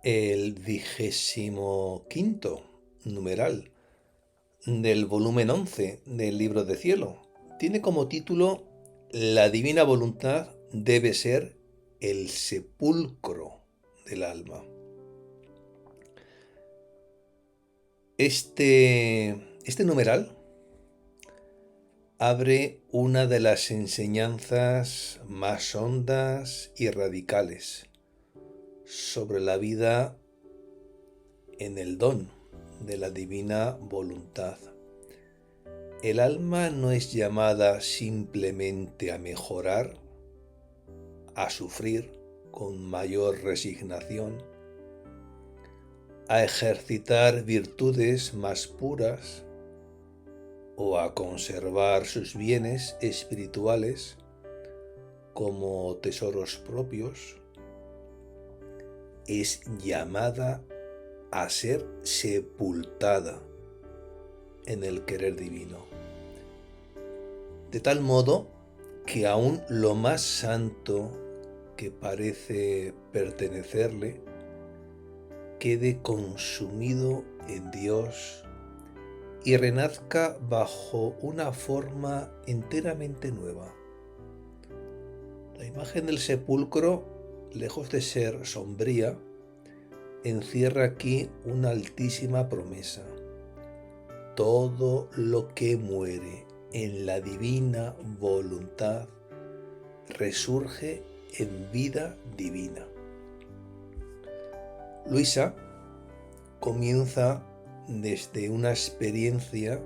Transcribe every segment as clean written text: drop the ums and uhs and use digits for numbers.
El 25.º numeral del volumen 11 del Libro de Cielo tiene como título La divina voluntad debe ser el sepulcro del alma. Este numeral abre una de las enseñanzas más hondas y radicales sobre la vida en el don de la divina voluntad. El alma no es llamada simplemente a mejorar, a sufrir con mayor resignación, a ejercitar virtudes más puras o a conservar sus bienes espirituales como tesoros propios. Es llamada a ser sepultada en el querer divino, de tal modo que aún lo más santo que parece pertenecerle quede consumido en Dios y renazca bajo una forma enteramente nueva. La imagen del sepulcro, lejos de ser sombría, encierra aquí una altísima promesa. Todo lo que muere en la divina voluntad resurge en vida divina. Luisa comienza desde una experiencia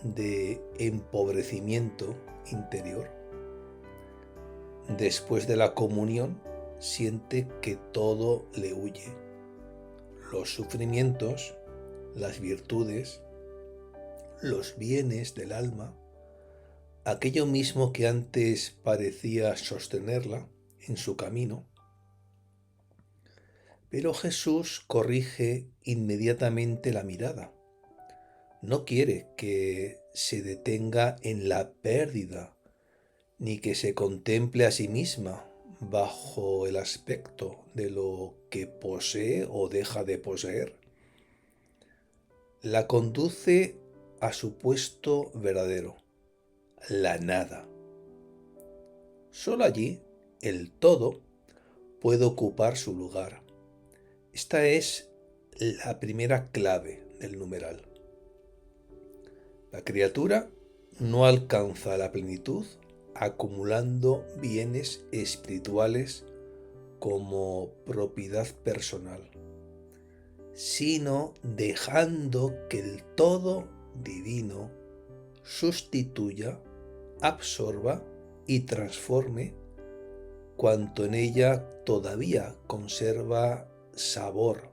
de empobrecimiento interior. Después de la comunión, siente que todo le huye. Los sufrimientos, las virtudes, los bienes del alma, aquello mismo que antes parecía sostenerla en su camino. Pero Jesús corrige inmediatamente la mirada. No quiere que se detenga en la pérdida, ni que se contemple a sí misma bajo el aspecto de lo que posee o deja de poseer. La conduce a su puesto verdadero, la nada. Solo allí el todo puede ocupar su lugar. Esta es la primera clave del numeral. La criatura no alcanza la plenitud acumulando bienes espirituales como propiedad personal, sino dejando que el todo divino sustituya, absorba y transforme cuanto en ella todavía conserva sabor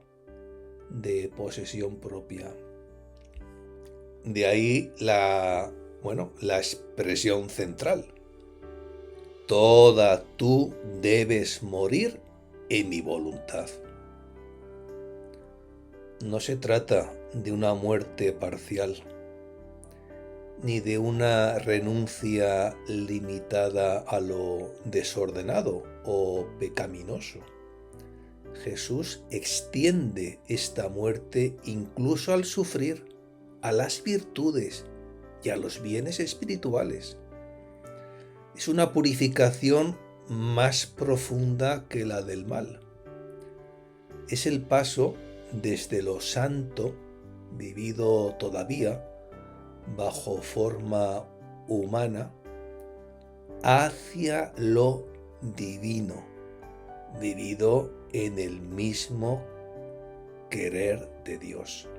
de posesión propia. De ahí la expresión central. Toda tú debes morir en mi voluntad. No se trata de una muerte parcial, ni de una renuncia limitada a lo desordenado o pecaminoso. Jesús extiende esta muerte incluso al sufrir, a las virtudes y a los bienes espirituales. Es una purificación más profunda que la del mal. Es el paso desde lo santo, vivido todavía bajo forma humana, hacia lo divino, vivido en el mismo querer de Dios.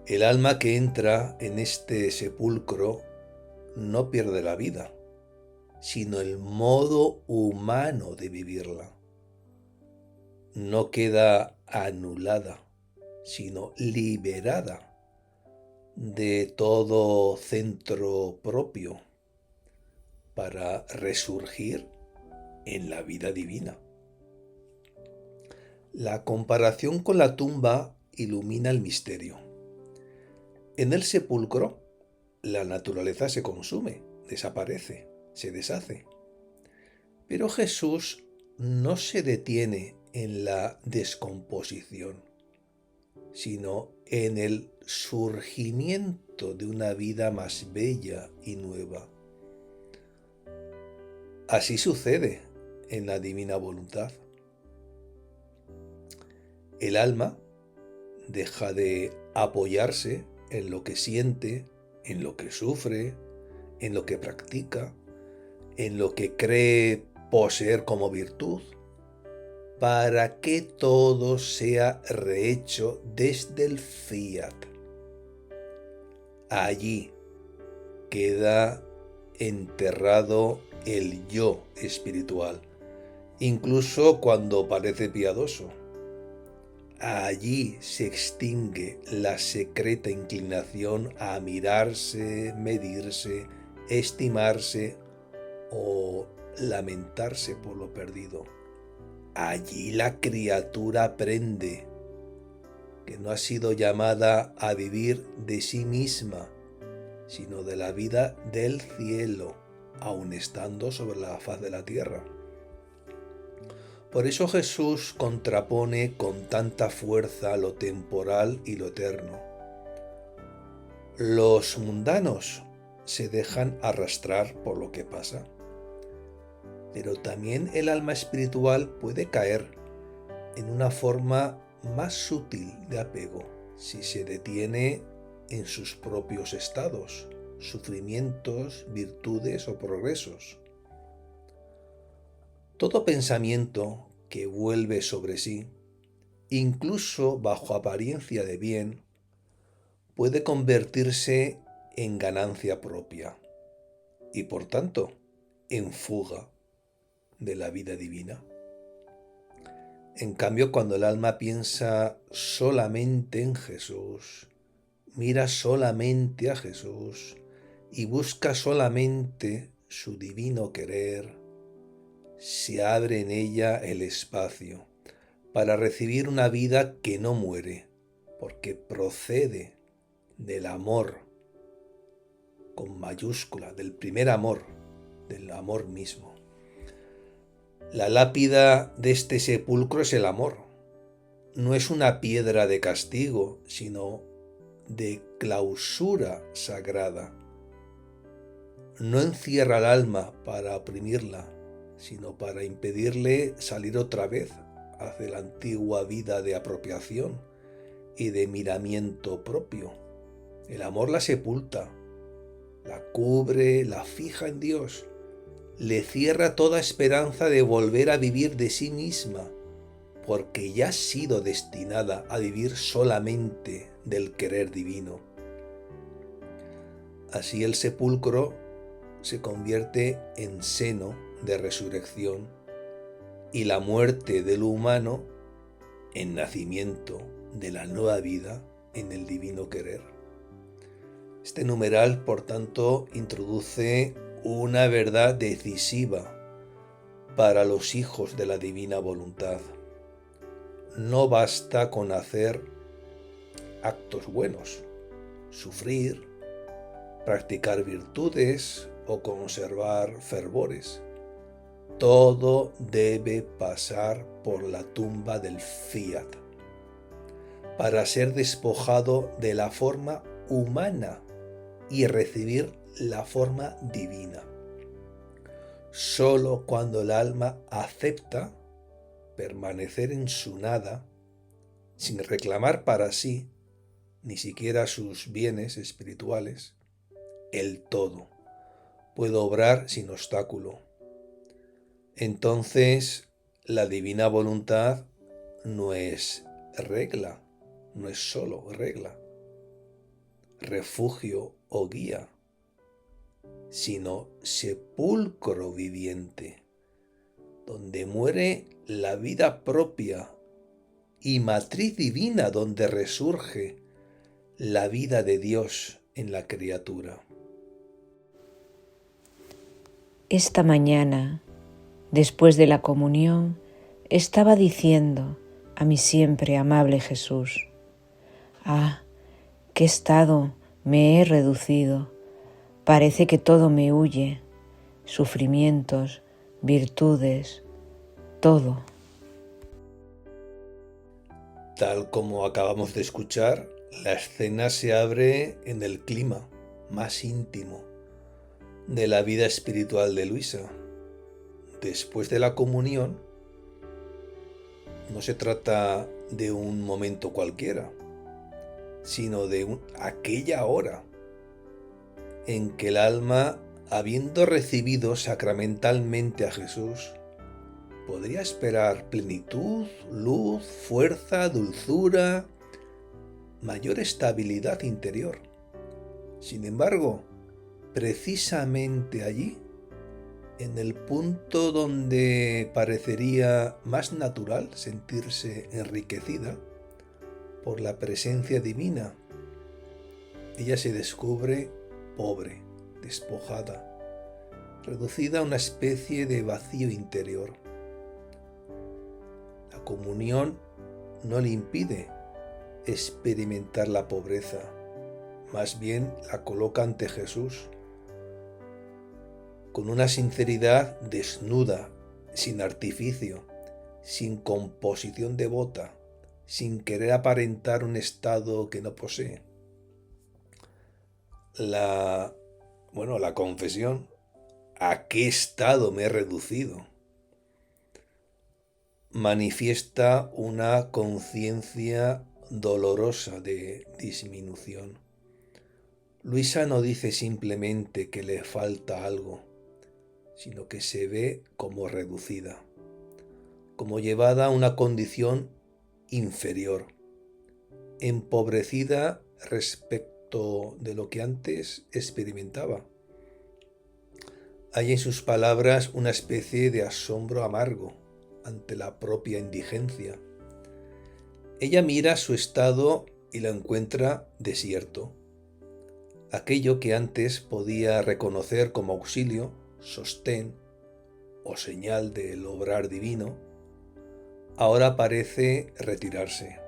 El alma que entra en este sepulcro no pierde la vida, sino el modo humano de vivirla. No queda anulada, sino liberada de todo centro propio para resurgir en la vida divina. La comparación con la tumba ilumina el misterio. En el sepulcro, la naturaleza se consume, desaparece, se deshace. Pero Jesús no se detiene en la descomposición, sino en el surgimiento de una vida más bella y nueva. Así sucede en la divina voluntad. El alma deja de apoyarse en lo que siente, en lo que sufre, en lo que practica, en lo que cree poseer como virtud, para que todo sea rehecho desde el fiat. Allí queda enterrado el yo espiritual, incluso cuando parece piadoso. Allí se extingue la secreta inclinación a mirarse, medirse, estimarse o lamentarse por lo perdido. Allí la criatura aprende que no ha sido llamada a vivir de sí misma, sino de la vida del cielo, aun estando sobre la faz de la tierra. Por eso Jesús contrapone con tanta fuerza lo temporal y lo eterno. Los mundanos se dejan arrastrar por lo que pasa, pero también el alma espiritual puede caer en una forma más sutil de apego si se detiene en sus propios estados, sufrimientos, virtudes o progresos. Todo pensamiento que vuelve sobre sí, incluso bajo apariencia de bien, puede convertirse en ganancia propia y, por tanto, en fuga de la vida divina. En cambio, cuando el alma piensa solamente en Jesús, mira solamente a Jesús y busca solamente su divino querer, se abre en ella el espacio para recibir una vida que no muere, porque procede del amor con mayúscula, del primer amor, del amor mismo. La lápida de este sepulcro es el amor. No es una piedra de castigo, sino de clausura sagrada. No encierra al alma para oprimirla, sino para impedirle salir otra vez hacia la antigua vida de apropiación y de miramiento propio. El amor la sepulta, la cubre, la fija en Dios, le cierra toda esperanza de volver a vivir de sí misma, porque ya ha sido destinada a vivir solamente del querer divino. Así el sepulcro se convierte en seno de resurrección y la muerte de lo humano en nacimiento de la nueva vida en el divino querer. Este numeral, por tanto, introduce una verdad decisiva para los hijos de la divina voluntad. No basta con hacer actos buenos, sufrir, practicar virtudes o conservar fervores. Todo debe pasar por la tumba del fiat para ser despojado de la forma humana y recibir la forma divina. Solo cuando el alma acepta permanecer en su nada, sin reclamar para sí ni siquiera sus bienes espirituales, el todo puede obrar sin obstáculo. Entonces, la divina voluntad no es regla, no es solo regla, refugio o guía, sino sepulcro viviente, donde muere la vida propia y matriz divina donde resurge la vida de Dios en la criatura. Esta mañana, después de la comunión, estaba diciendo a mi siempre amable Jesús: «Ah, qué estado me he reducido, parece que todo me huye, sufrimientos, virtudes, todo». Tal como acabamos de escuchar, la escena se abre en el clima más íntimo de la vida espiritual de Luisa. Después de la comunión, no se trata de un momento cualquiera, sino de aquella hora en que el alma, habiendo recibido sacramentalmente a Jesús, podría esperar plenitud, luz, fuerza, dulzura, mayor estabilidad interior. Sin embargo, precisamente allí, en el punto donde parecería más natural sentirse enriquecida por la presencia divina, ella se descubre pobre, despojada, reducida a una especie de vacío interior. La comunión no le impide experimentar la pobreza, más bien la coloca ante Jesús con una sinceridad desnuda, sin artificio, sin composición devota, sin querer aparentar un estado que no posee. La confesión, ¿a qué estado me he reducido?, manifiesta una conciencia dolorosa de disminución. Luisa no dice simplemente que le falta algo, sino que se ve como reducida, como llevada a una condición inferior, empobrecida respecto de lo que antes experimentaba. Hay en sus palabras una especie de asombro amargo ante la propia indigencia. Ella mira su estado y lo encuentra desierto. Aquello que antes podía reconocer como auxilio, sostén o señal del obrar divino, ahora parece retirarse.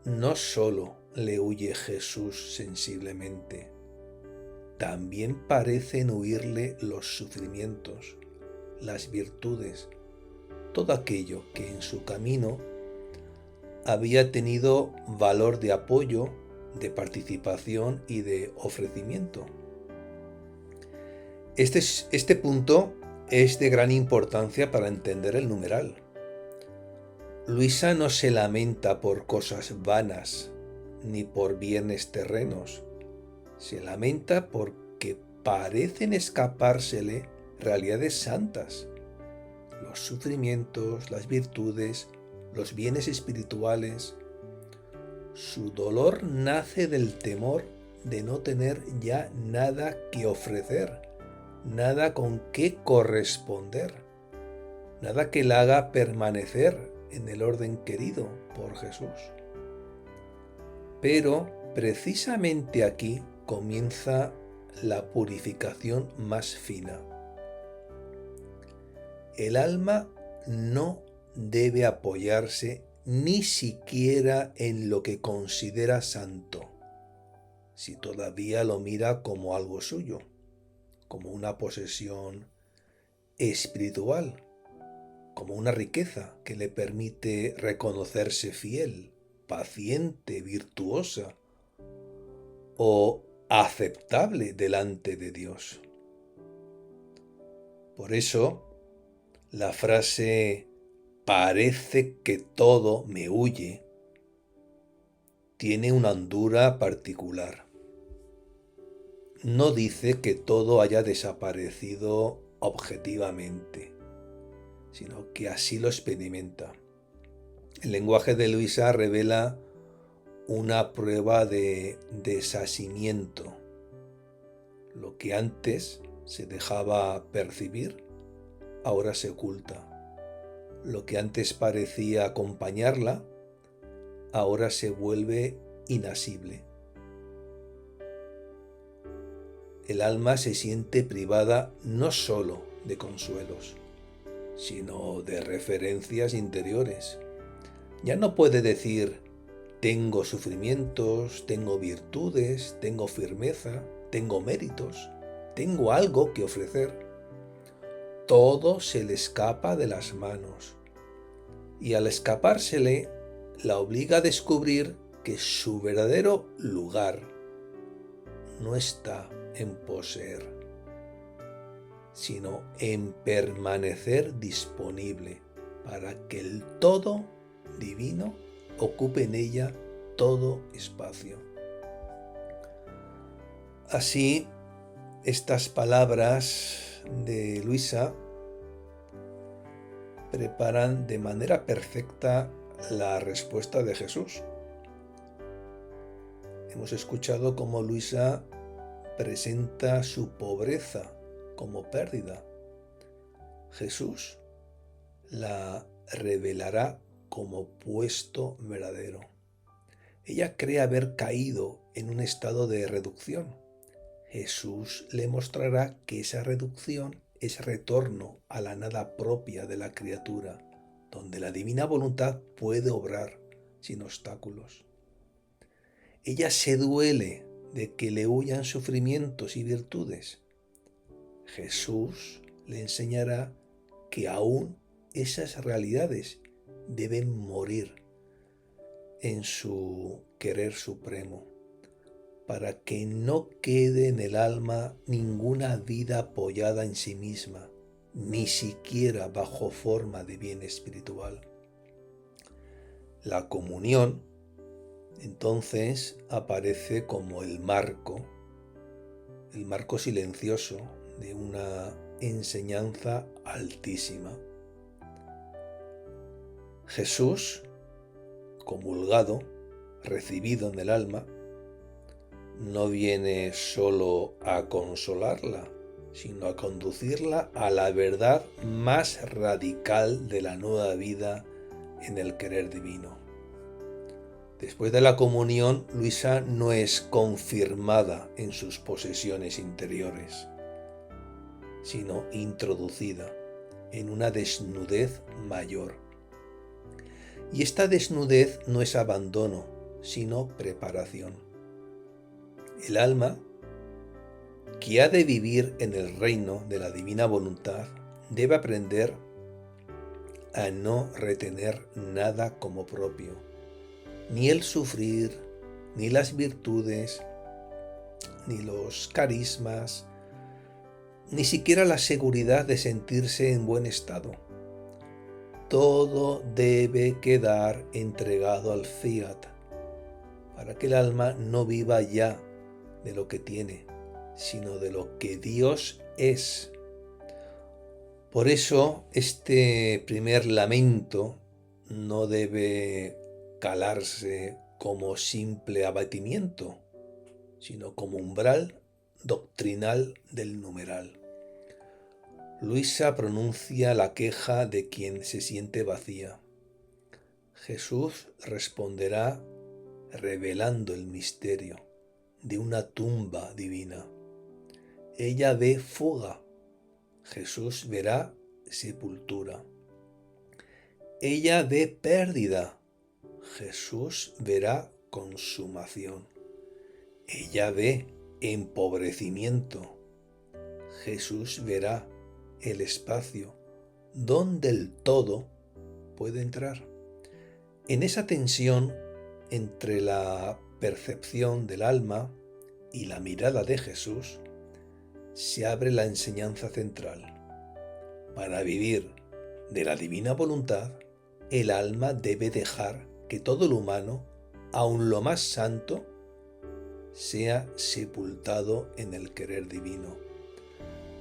No solo le huye Jesús sensiblemente, también parecen huirle los sufrimientos, las virtudes, todo aquello que en su camino había tenido valor de apoyo, de participación y de ofrecimiento. Este punto es de gran importancia para entender el numeral. Luisa no se lamenta por cosas vanas ni por bienes terrenos. Se lamenta porque parecen escapársele realidades santas, los sufrimientos, las virtudes, los bienes espirituales. Su dolor nace del temor de no tener ya nada que ofrecer, nada con qué corresponder, nada que la haga permanecer en el orden querido por Jesús. Pero precisamente aquí comienza la purificación más fina. El alma no debe apoyarse ni siquiera en lo que considera santo, si todavía lo mira como algo suyo, como una posesión espiritual, como una riqueza que le permite reconocerse fiel, paciente, virtuosa o aceptable delante de Dios. Por eso, la frase "parece que todo me huye" tiene una hondura particular. No dice que todo haya desaparecido objetivamente, sino que así lo experimenta. El lenguaje de Luisa revela una prueba de desasimiento. Lo que antes se dejaba percibir, ahora se oculta. Lo que antes parecía acompañarla, ahora se vuelve inasible. El alma se siente privada no solo de consuelos, sino de referencias interiores. Ya no puede decir: tengo sufrimientos, tengo virtudes, tengo firmeza, tengo méritos, tengo algo que ofrecer. Todo se le escapa de las manos, y al escapársele, la obliga a descubrir que su verdadero lugar no está en poseer, sino en permanecer disponible para que el todo divino ocupe en ella todo espacio. Así, estas palabras de Luisa preparan de manera perfecta la respuesta de Jesús. Hemos escuchado cómo Luisa presenta su pobreza como pérdida. Jesús la revelará como puesto verdadero. Ella cree haber caído en un estado de reducción. Jesús le mostrará que esa reducción es retorno a la nada propia de la criatura, donde la divina voluntad puede obrar sin obstáculos. Ella se duele de que le huyan sufrimientos y virtudes. Jesús le enseñará que aún esas realidades deben morir en su querer supremo, para que no quede en el alma ninguna vida apoyada en sí misma, ni siquiera bajo forma de bien espiritual. La comunión, entonces, aparece como el marco silencioso de una enseñanza altísima. Jesús, comulgado, recibido en el alma, no viene solo a consolarla, sino a conducirla a la verdad más radical de la nueva vida en el querer divino. Después de la comunión, Luisa no es confirmada en sus posesiones interiores, sino introducida en una desnudez mayor. Y esta desnudez no es abandono, sino preparación. El alma, que ha de vivir en el reino de la divina voluntad, debe aprender a no retener nada como propio, ni el sufrir, ni las virtudes, ni los carismas, ni siquiera la seguridad de sentirse en buen estado. Todo debe quedar entregado al fiat, para que el alma no viva ya de lo que tiene, sino de lo que Dios es. Por eso este primer lamento no debe calarse como simple abatimiento, sino como umbral doctrinal del numeral. Luisa pronuncia la queja de quien se siente vacía. Jesús responderá revelando el misterio de una tumba divina. Ella ve fuga, Jesús verá sepultura. Ella ve pérdida, Jesús verá consumación. Ella ve empobrecimiento, Jesús verá el espacio donde el todo puede entrar. En esa tensión entre la percepción del alma y la mirada de Jesús se abre la enseñanza central. Para vivir de la divina voluntad, el alma debe dejar que todo lo humano, aun lo más santo, sea sepultado en el querer divino,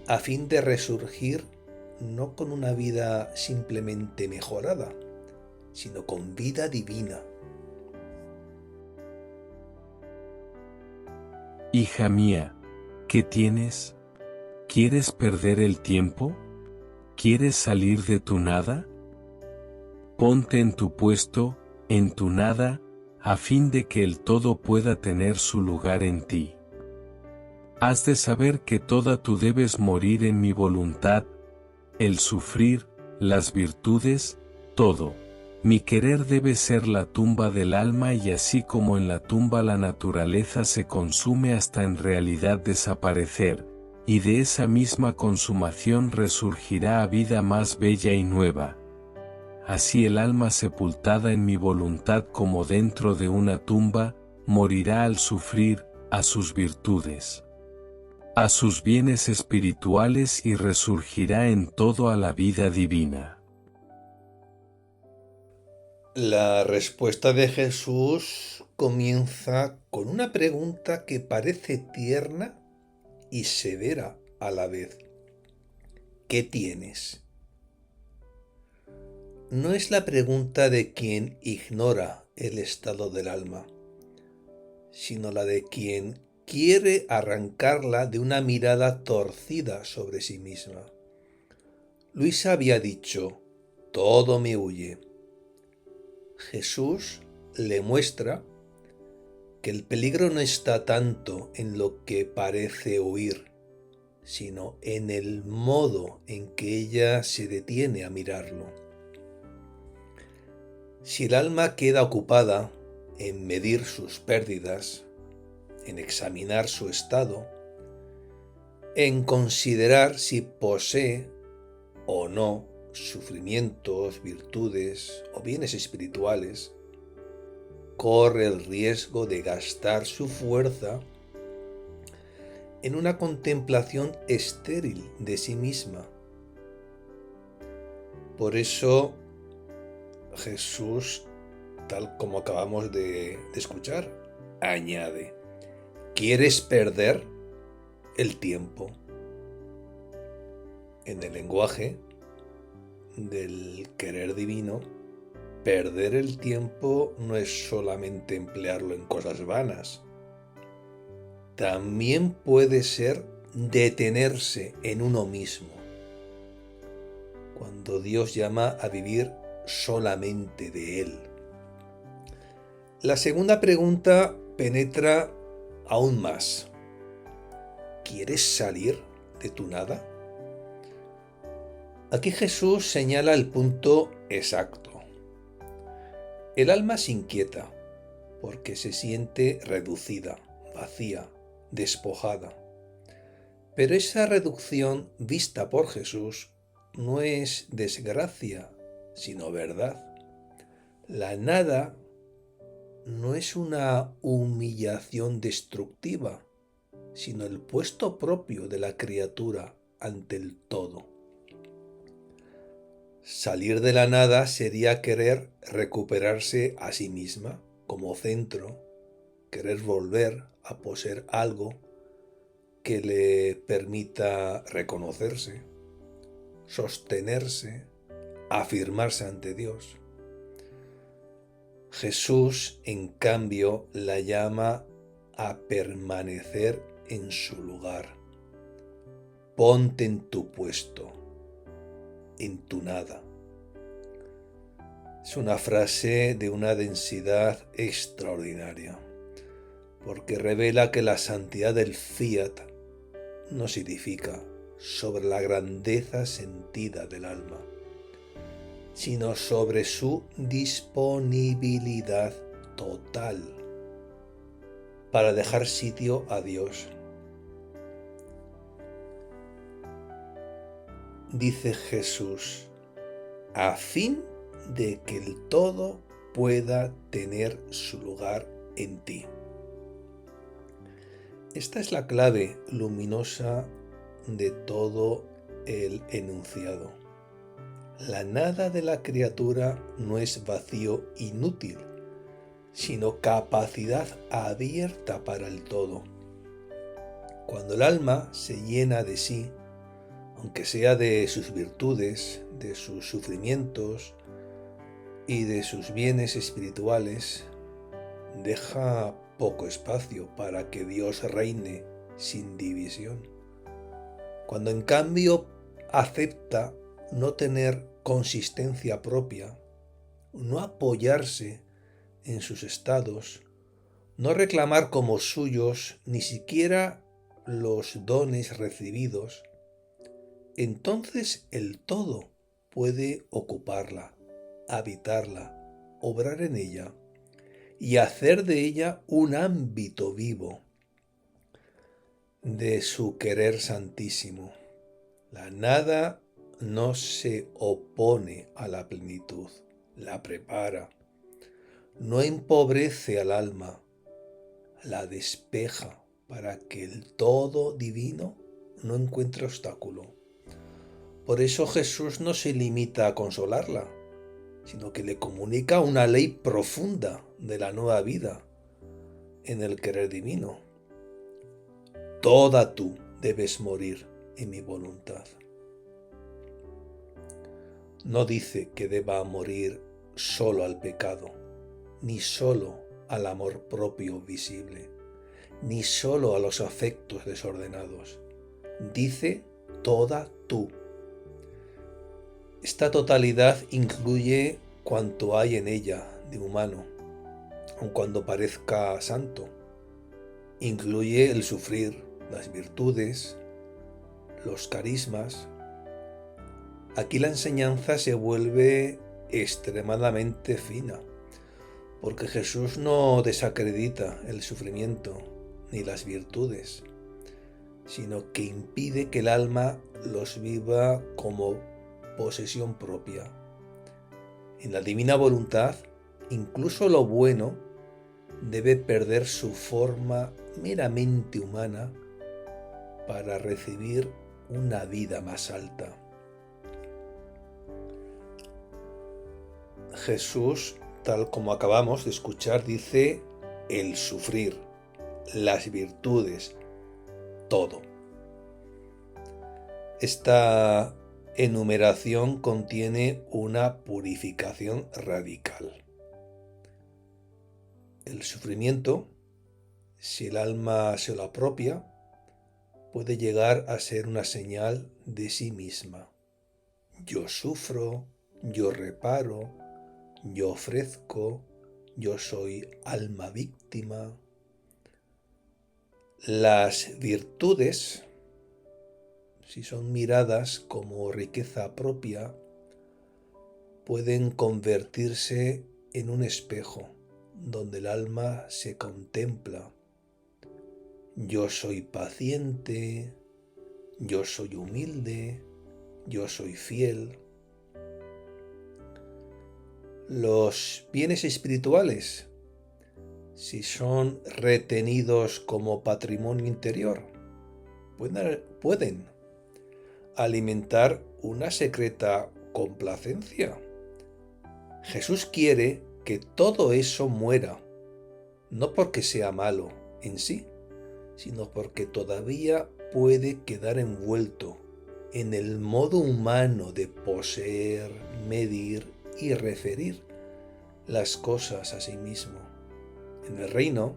a fin de resurgir no con una vida simplemente mejorada, sino con vida divina. Hija mía, ¿qué tienes? ¿Quieres perder el tiempo? ¿Quieres salir de tu nada? Ponte en tu puesto, en tu nada, a fin de que el todo pueda tener su lugar en ti. Has de saber que toda tú debes morir en mi voluntad, el sufrir, las virtudes, todo. Mi querer debe ser la tumba del alma, y así como en la tumba la naturaleza se consume hasta en realidad desaparecer, y de esa misma consumación resurgirá a vida más bella y nueva. así el alma sepultada en mi voluntad como dentro de una tumba, morirá al sufrir a sus virtudes, a sus bienes espirituales y resurgirá en todo a la vida divina. La respuesta de Jesús comienza con una pregunta que parece tierna y severa a la vez. ¿Qué tienes? No es la pregunta de quien ignora el estado del alma, sino la de quien quiere arrancarla de una mirada torcida sobre sí misma. Luisa había dicho, todo me huye. Jesús le muestra que el peligro no está tanto en lo que parece huir, sino en el modo en que ella se detiene a mirarlo. Si el alma queda ocupada en medir sus pérdidas, en examinar su estado, en considerar si posee o no sufrimientos, virtudes o bienes espirituales, corre el riesgo de gastar su fuerza en una contemplación estéril de sí misma. Por eso Jesús, tal como acabamos de escuchar, añade, ¿quieres perder el tiempo? En el lenguaje del querer divino, perder el tiempo no es solamente emplearlo en cosas vanas. También puede ser detenerse en uno mismo, cuando Dios llama a vivir solamente de Él. La segunda pregunta penetra aún más. ¿Quieres salir de tu nada? Aquí Jesús señala el punto exacto. El alma se inquieta porque se siente reducida, vacía, despojada. Pero esa reducción vista por Jesús no es desgracia, sino verdad. La nada no es una humillación destructiva, sino el puesto propio de la criatura ante el todo. Salir de la nada sería querer recuperarse a sí misma como centro, querer volver a poseer algo que le permita reconocerse, sostenerse, afirmarse ante Dios. Jesús, en cambio, la llama a permanecer en su lugar. Ponte en tu puesto, en tu nada. Es una frase de una densidad extraordinaria, porque revela que la santidad del fiat no se edifica sobre la grandeza sentida del alma, sino sobre su disponibilidad total para dejar sitio a Dios. Dice Jesús, a fin de que el todo pueda tener su lugar en ti. Esta es la clave luminosa de todo el enunciado. La nada de la criatura no es vacío inútil, sino capacidad abierta para el todo. Cuando el alma se llena de sí, aunque sea de sus virtudes, de sus sufrimientos y de sus bienes espirituales, deja poco espacio para que Dios reine sin división. Cuando en cambio acepta no tener consistencia propia, no apoyarse en sus estados, no reclamar como suyos ni siquiera los dones recibidos, entonces el todo puede ocuparla, habitarla, obrar en ella y hacer de ella un ámbito vivo de su querer santísimo. La nada no se opone a la plenitud, la prepara. No empobrece al alma, la despeja para que el todo divino no encuentre obstáculo. Por eso Jesús no se limita a consolarla, sino que le comunica una ley profunda de la nueva vida en el querer divino. Toda tú debes morir en mi voluntad. No dice que deba morir solo al pecado, ni solo al amor propio visible, ni solo a los afectos desordenados. Dice toda tú. Esta totalidad incluye cuanto hay en ella de humano, aun cuando parezca santo. Incluye el sufrir, las virtudes, los carismas. Aquí la enseñanza se vuelve extremadamente fina, porque Jesús no desacredita el sufrimiento ni las virtudes, sino que impide que el alma los viva como posesión propia. En la divina voluntad, incluso lo bueno debe perder su forma meramente humana para recibir una vida más alta. Jesús, tal como acabamos de escuchar, dice el sufrir, las virtudes, todo. Esta enumeración contiene una purificación radical. El sufrimiento, si el alma se lo apropia, puede llegar a ser una señal de sí misma. Yo sufro, yo reparo, yo ofrezco, yo soy alma víctima. Las virtudes, si son miradas como riqueza propia, pueden convertirse en un espejo donde el alma se contempla. Yo soy paciente, yo soy humilde, yo soy fiel. Los bienes espirituales, si son retenidos como patrimonio interior, pueden alimentar una secreta complacencia. Jesús quiere que todo eso muera, no porque sea malo en sí, sino porque todavía puede quedar envuelto en el modo humano de poseer, medir y referir las cosas a sí mismo. En el reino,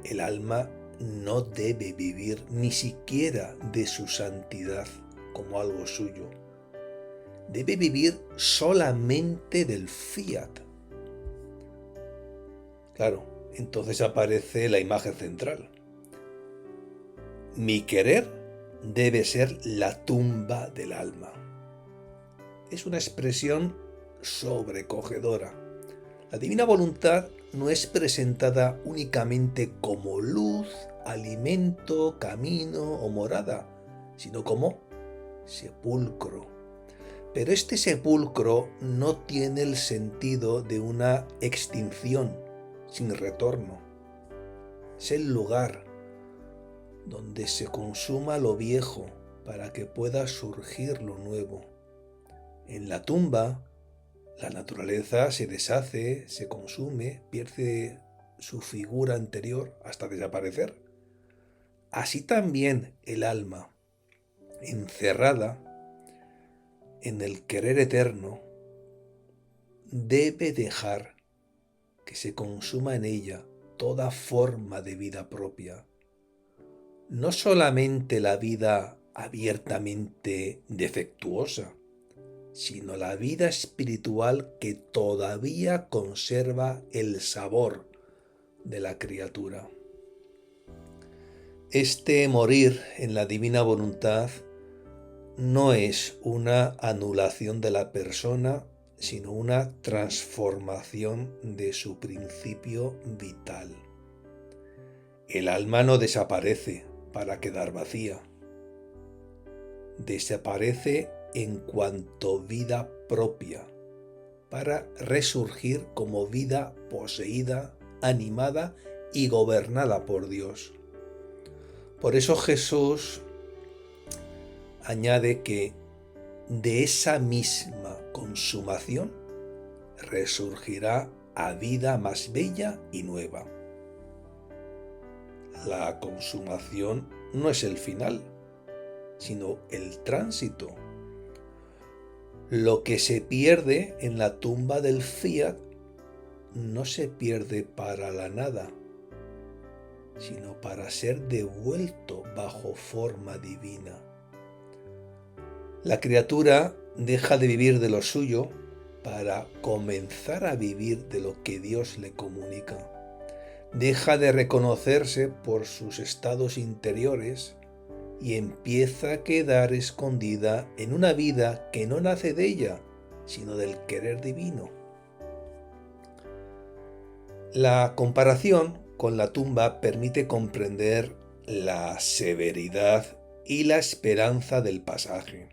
el alma no debe vivir ni siquiera de su santidad como algo suyo. Debe vivir solamente del fiat. Claro, entonces aparece la imagen central. Mi querer debe ser la tumba del alma. Es una expresión sobrecogedora. La divina voluntad no es presentada únicamente como luz, alimento, camino o morada, sino como sepulcro. Pero este sepulcro no tiene el sentido de una extinción sin retorno. Es el lugar donde se consuma lo viejo para que pueda surgir lo nuevo. En la tumba, la naturaleza se deshace, se consume, pierde su figura anterior hasta desaparecer. Así también el alma, encerrada en el querer eterno, debe dejar que se consuma en ella toda forma de vida propia. No solamente la vida abiertamente defectuosa, sino la vida espiritual que todavía conserva el sabor de la criatura. Este morir en la divina voluntad no es una anulación de la persona, sino una transformación de su principio vital. El alma no desaparece para quedar vacía. desaparece en cuanto vida propia, para resurgir como vida poseída, animada y gobernada por Dios. Por eso Jesús añade que de esa misma consumación resurgirá a vida más bella y nueva. La consumación no es el final, sino el tránsito. Lo que se pierde en la tumba del fiat no se pierde para la nada, sino para ser devuelto bajo forma divina. La criatura deja de vivir de lo suyo para comenzar a vivir de lo que Dios le comunica. Deja de reconocerse por sus estados interiores y empieza a quedar escondida en una vida que no nace de ella, sino del querer divino. La comparación con la tumba permite comprender la severidad y la esperanza del pasaje.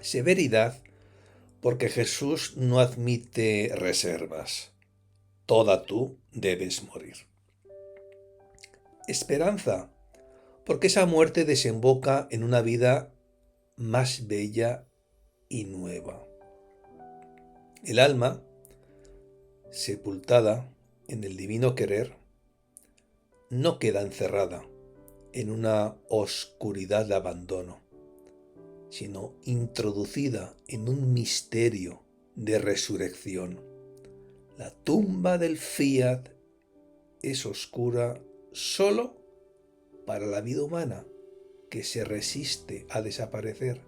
Severidad porque Jesús no admite reservas. Toda tú debes morir. Esperanza, porque esa muerte desemboca en una vida más bella y nueva. El alma, sepultada en el divino querer, no queda encerrada en una oscuridad de abandono, sino introducida en un misterio de resurrección. La tumba del fiat es oscura solo para la vida humana que se resiste a desaparecer.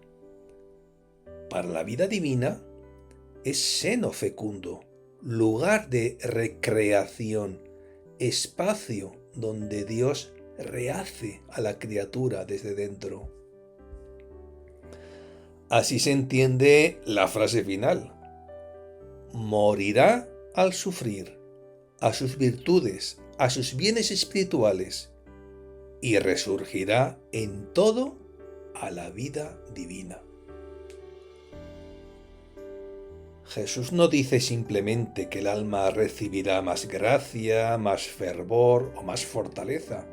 Para la vida divina es seno fecundo, lugar de recreación, espacio donde Dios rehace a la criatura desde dentro. Así se entiende la frase final. Morirá al sufrir, a sus virtudes, a sus bienes espirituales, y resurgirá en todo a la vida divina. Jesús no dice simplemente que el alma recibirá más gracia, más fervor o más fortaleza.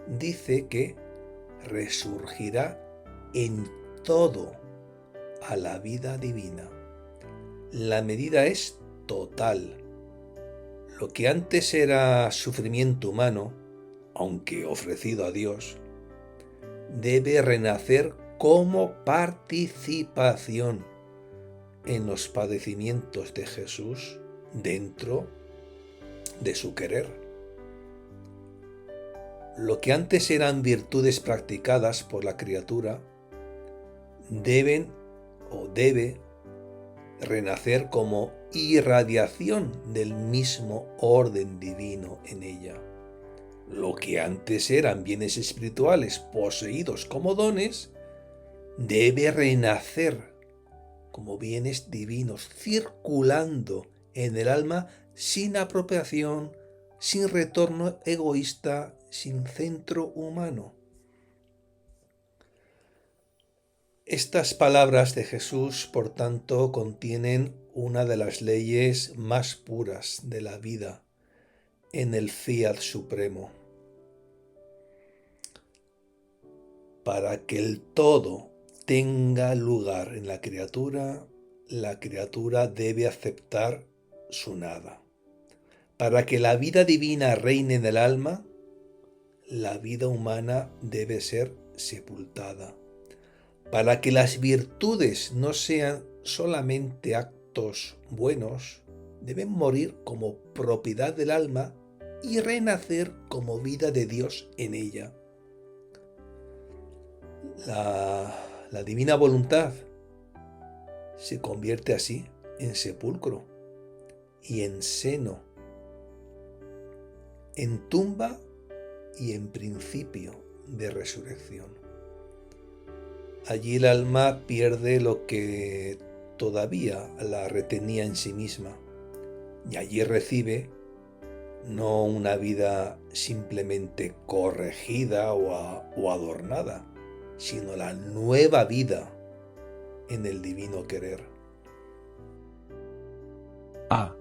Dice que resurgirá en todo a la vida divina. La medida es total. Lo que antes era sufrimiento humano, aunque ofrecido a Dios, debe renacer como participación en los padecimientos de Jesús dentro de su querer. Lo que antes eran virtudes practicadas por la criatura debe renacer como irradiación del mismo orden divino en ella. Lo que antes eran bienes espirituales poseídos como dones, debe renacer como bienes divinos, circulando en el alma sin apropiación, sin retorno egoísta, sin centro humano. Estas palabras de Jesús, por tanto, contienen una de las leyes más puras de la vida en el fiat supremo. Para que el todo tenga lugar en la criatura debe aceptar su nada. Para que la vida divina reine en el alma, la vida humana debe ser sepultada. Para que las virtudes no sean solamente actos buenos, deben morir como propiedad del alma y renacer como vida de Dios en ella. La divina voluntad se convierte así en sepulcro y en seno, en tumba y en principio de resurrección. Allí el alma pierde lo que todavía la retenía en sí misma y allí recibe no una vida simplemente corregida o adornada, sino la nueva vida en el divino querer. Ah,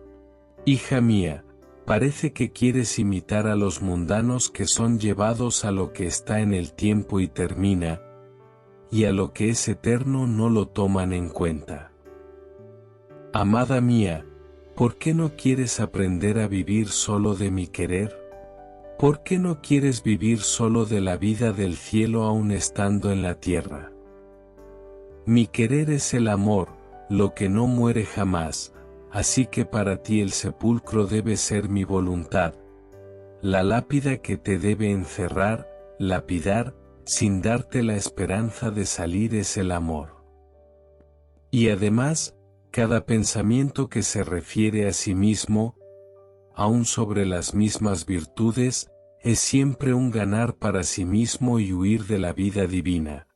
hija mía, parece que quieres imitar a los mundanos que son llevados a lo que está en el tiempo y termina, y a lo que es eterno no lo toman en cuenta. Amada mía, ¿por qué no quieres aprender a vivir solo de mi querer? ¿Por qué no quieres vivir solo de la vida del cielo aún estando en la tierra? Mi querer es el amor, lo que no muere jamás, así que para ti el sepulcro debe ser mi voluntad. La lápida que te debe encerrar, lapidar, sin darte la esperanza de salir es el amor. Y además, cada pensamiento que se refiere a sí mismo, aun sobre las mismas virtudes, es siempre un ganar para sí mismo y huir de la vida divina.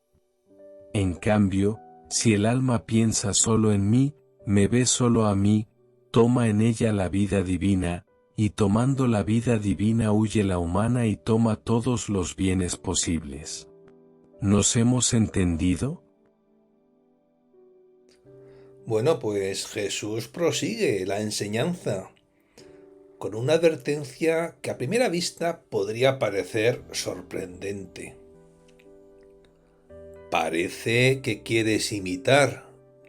En cambio, si el alma piensa solo en mí, me ve solo a mí, toma en ella la vida divina, y tomando la vida divina huye la humana y toma todos los bienes posibles. ¿Nos hemos entendido? Bueno, pues Jesús prosigue la enseñanza con una advertencia que a primera vista podría parecer sorprendente. Parece que quieres imitar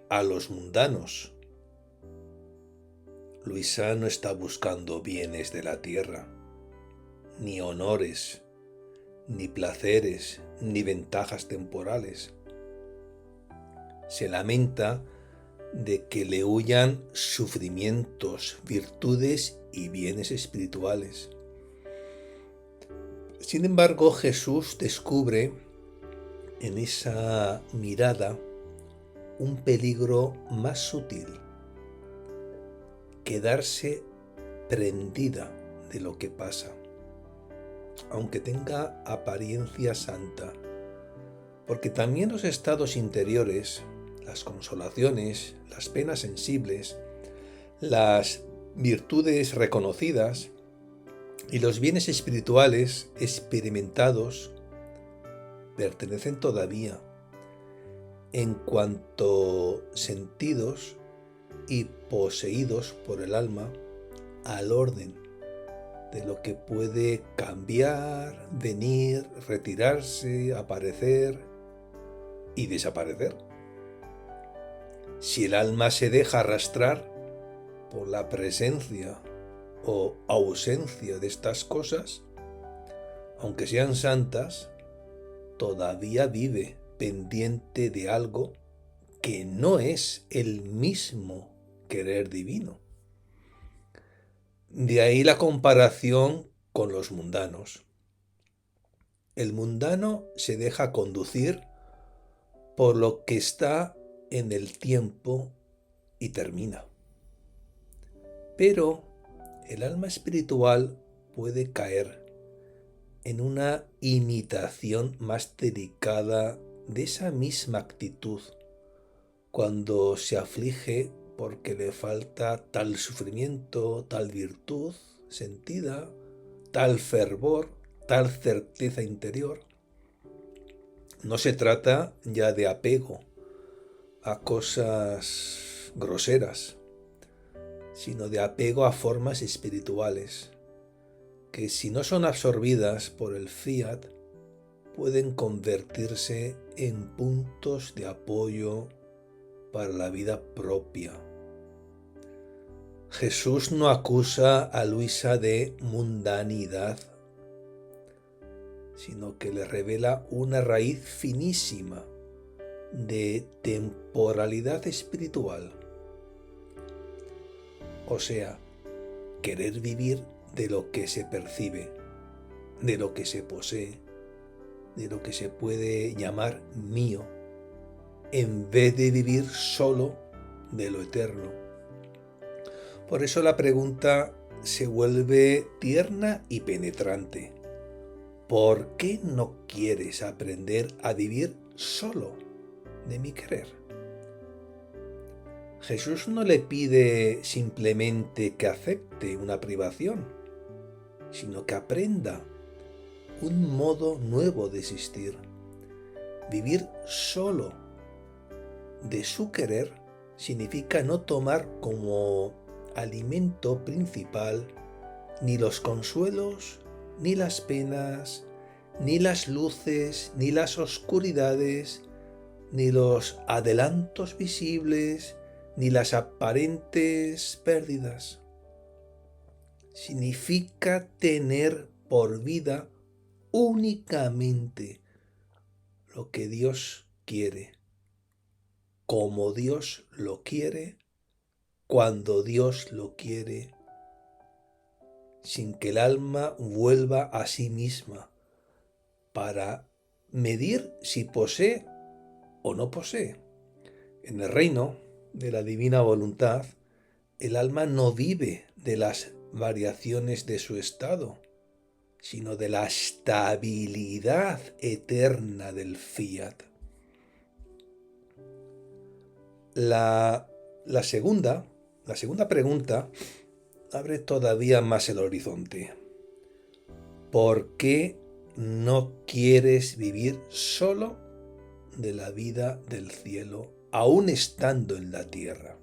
a los mundanos. Luisa no está buscando bienes de la tierra, ni honores, ni placeres, ni ventajas temporales. Se lamenta de que le huyan sufrimientos, virtudes y bienes espirituales. Sin embargo, Jesús descubre en esa mirada un peligro más sutil: quedarse prendida de lo que pasa, aunque tenga apariencia santa, porque también los estados interiores, las consolaciones, las penas sensibles, las virtudes reconocidas y los bienes espirituales experimentados pertenecen todavía, en cuanto sentidos y poseídos por el alma, al orden de lo que puede cambiar, venir, retirarse, aparecer y desaparecer. Si el alma se deja arrastrar por la presencia o ausencia de estas cosas, aunque sean santas, todavía vive pendiente de algo que no es el mismo querer divino. De ahí la comparación con los mundanos. El mundano se deja conducir por lo que está en el tiempo y termina. Pero el alma espiritual puede caer en una imitación más delicada de esa misma actitud cuando se aflige porque le falta tal sufrimiento, tal virtud sentida, tal fervor, tal certeza interior. No se trata ya de apego a cosas groseras, sino de apego a formas espirituales, que si no son absorbidas por el fiat, pueden convertirse en puntos de apoyo para la vida propia. Jesús no acusa a Luisa de mundanidad, sino que le revela una raíz finísima de temporalidad espiritual. O sea, querer vivir de lo que se percibe, de lo que se posee, de lo que se puede llamar mío, en vez de vivir solo de lo eterno. Por eso la pregunta se vuelve tierna y penetrante. ¿Por qué no quieres aprender a vivir solo de mi querer? Jesús no le pide simplemente que acepte una privación, sino que aprenda un modo nuevo de existir, Vivir solo de su querer significa no tomar como alimento principal ni los consuelos, ni las penas, ni las luces, ni las oscuridades, ni los adelantos visibles, ni las aparentes pérdidas. Significa tener por vida únicamente lo que Dios quiere, como Dios lo quiere, cuando Dios lo quiere, sin que el alma vuelva a sí misma para medir si posee o no posee. En el reino de la divina voluntad, el alma no vive de las variaciones de su estado, sino de la estabilidad eterna del fiat. La segunda pregunta abre todavía más el horizonte. ¿Por qué no quieres vivir solo de la vida del cielo, aún estando en la tierra?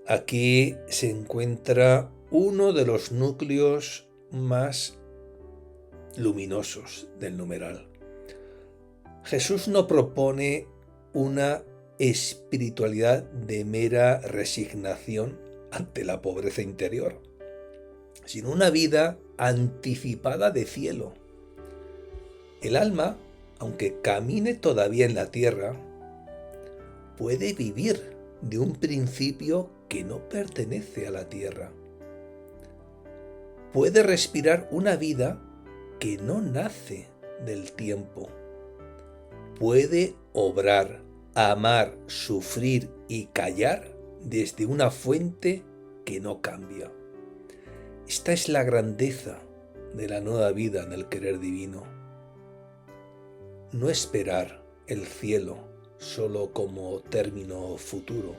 Aquí se encuentra uno de los núcleos más luminosos del numeral. Jesús no propone una espiritualidad de mera resignación ante la pobreza interior, sino una vida anticipada de cielo. El alma, aunque camine todavía en la tierra, puede vivir de un principio que no pertenece a la tierra. Puede respirar una vida que no nace del tiempo. Puede obrar, amar, sufrir y callar desde una fuente que no cambia. Esta es la grandeza de la nueva vida en el querer divino. No esperar el cielo solo como término futuro,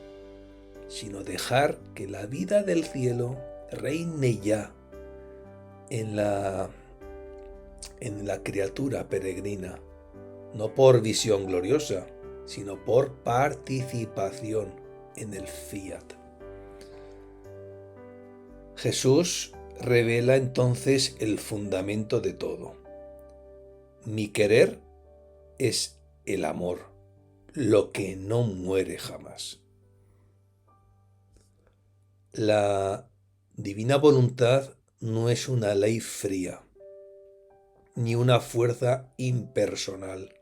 sino dejar que la vida del cielo reine ya en la criatura peregrina, no por visión gloriosa, sino por participación en el fiat. Jesús revela entonces el fundamento de todo. Mi querer es el amor, lo que no muere jamás. La divina voluntad no es una ley fría, ni una fuerza impersonal,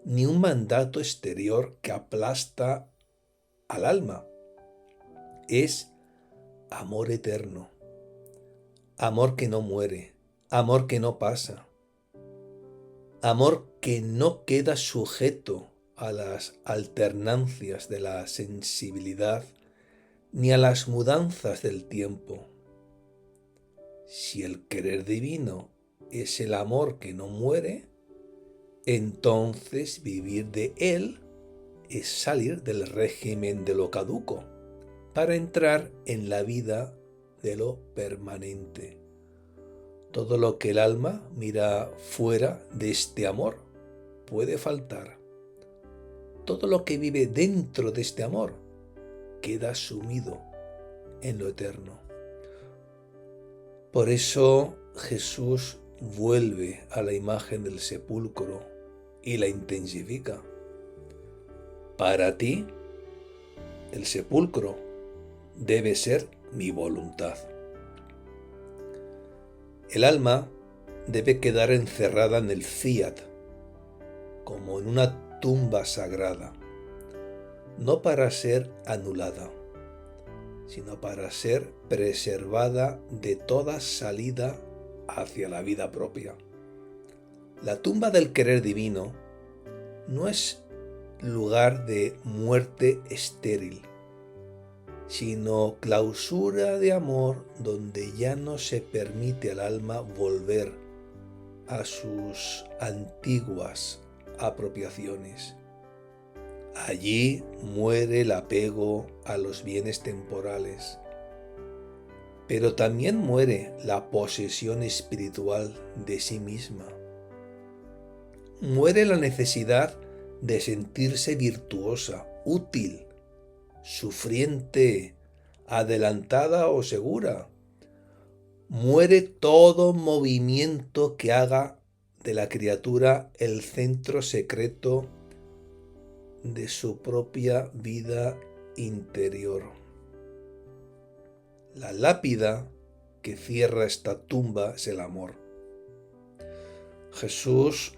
ni un mandato exterior que aplasta al alma. Es amor eterno, amor que no muere, amor que no pasa, amor que no queda sujeto a las alternancias de la sensibilidad ni a las mudanzas del tiempo. Si el querer divino es el amor que no muere, entonces vivir de él es salir del régimen de lo caduco para entrar en la vida de lo permanente. Todo lo que el alma mira fuera de este amor puede faltar. Todo lo que vive dentro de este amor queda sumido en lo eterno. Por eso Jesús vuelve a la imagen del sepulcro y la intensifica. Para ti, el sepulcro debe ser mi voluntad. El alma debe quedar encerrada en el fiat, como en una tumba sagrada, no para ser anulada, sino para ser preservada de toda salida hacia la vida propia. La tumba del querer divino no es lugar de muerte estéril, sino clausura de amor donde ya no se permite al alma volver a sus antiguas apropiaciones. Allí muere el apego a los bienes temporales, pero también muere la posesión espiritual de sí misma. muere la necesidad de sentirse virtuosa, útil, sufriente, adelantada o segura. Muere todo movimiento que haga de la criatura el centro secreto de su propia vida interior. La lápida que cierra esta tumba es el amor. Jesús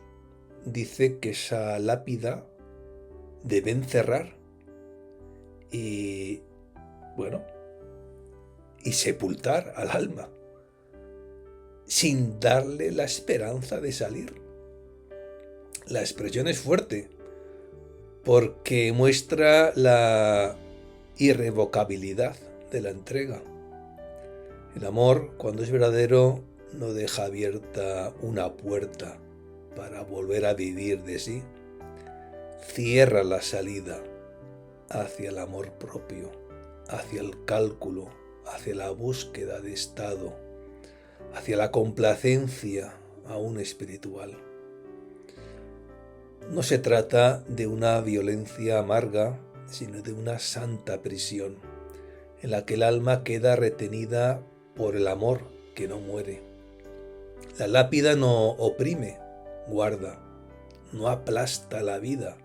dice que esa lápida debe encerrar y sepultar al alma, sin darle la esperanza de salir. La expresión es fuerte, porque muestra la irrevocabilidad de la entrega. El amor, cuando es verdadero, no deja abierta una puerta para volver a vivir de sí. Cierra la salida hacia el amor propio, hacia el cálculo, hacia la búsqueda de estado, hacia la complacencia aún espiritual. No se trata de una violencia amarga, sino de una santa prisión, en la que el alma queda retenida por el amor que no muere. La lápida no oprime, guarda, no aplasta la vida,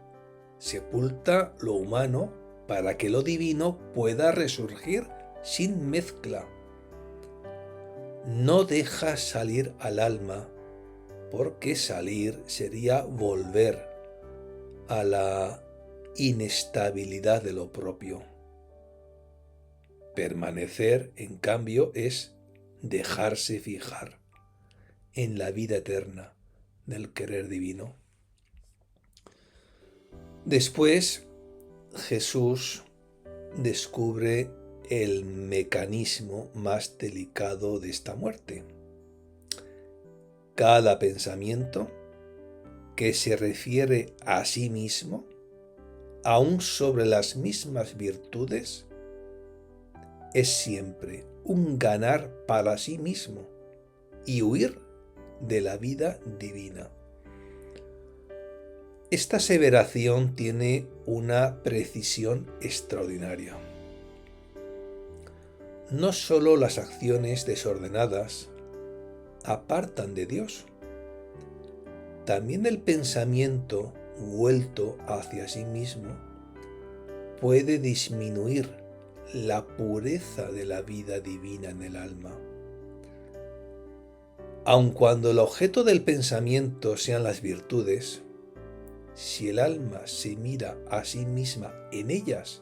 sepulta lo humano para que lo divino pueda resurgir sin mezcla. No deja salir al alma, porque salir sería volver a la inestabilidad de lo propio. Permanecer, en cambio, es dejarse fijar en la vida eterna del querer divino. Después, Jesús descubre el mecanismo más delicado de esta muerte. Cada pensamiento que se refiere a sí mismo, aún sobre las mismas virtudes, es siempre un ganar para sí mismo y huir de la vida divina. Esta aseveración tiene una precisión extraordinaria. No solo las acciones desordenadas apartan de Dios, también el pensamiento vuelto hacia sí mismo puede disminuir la pureza de la vida divina en el alma. Aun cuando el objeto del pensamiento sean las virtudes, si el alma se mira a sí misma en ellas,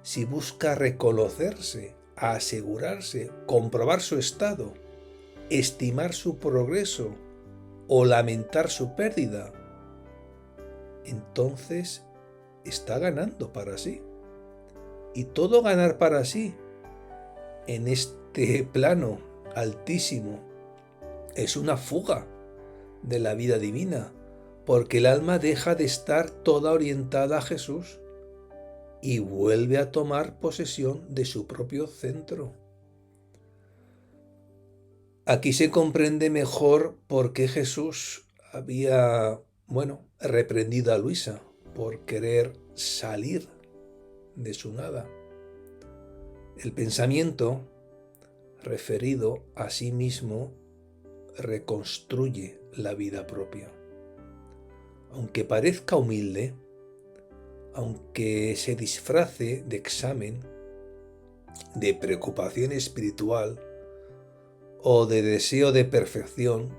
si busca reconocerse, asegurarse, comprobar su estado, estimar su progreso o lamentar su pérdida, entonces está ganando para sí. Y todo ganar para sí en este plano altísimo es una fuga de la vida divina, porque el alma deja de estar toda orientada a Jesús y vuelve a tomar posesión de su propio centro. Aquí se comprende mejor por qué Jesús había, reprendido a Luisa por querer salir de su nada. El pensamiento referido a sí mismo reconstruye la vida propia. Aunque parezca humilde, aunque se disfrace de examen, de preocupación espiritual o de deseo de perfección,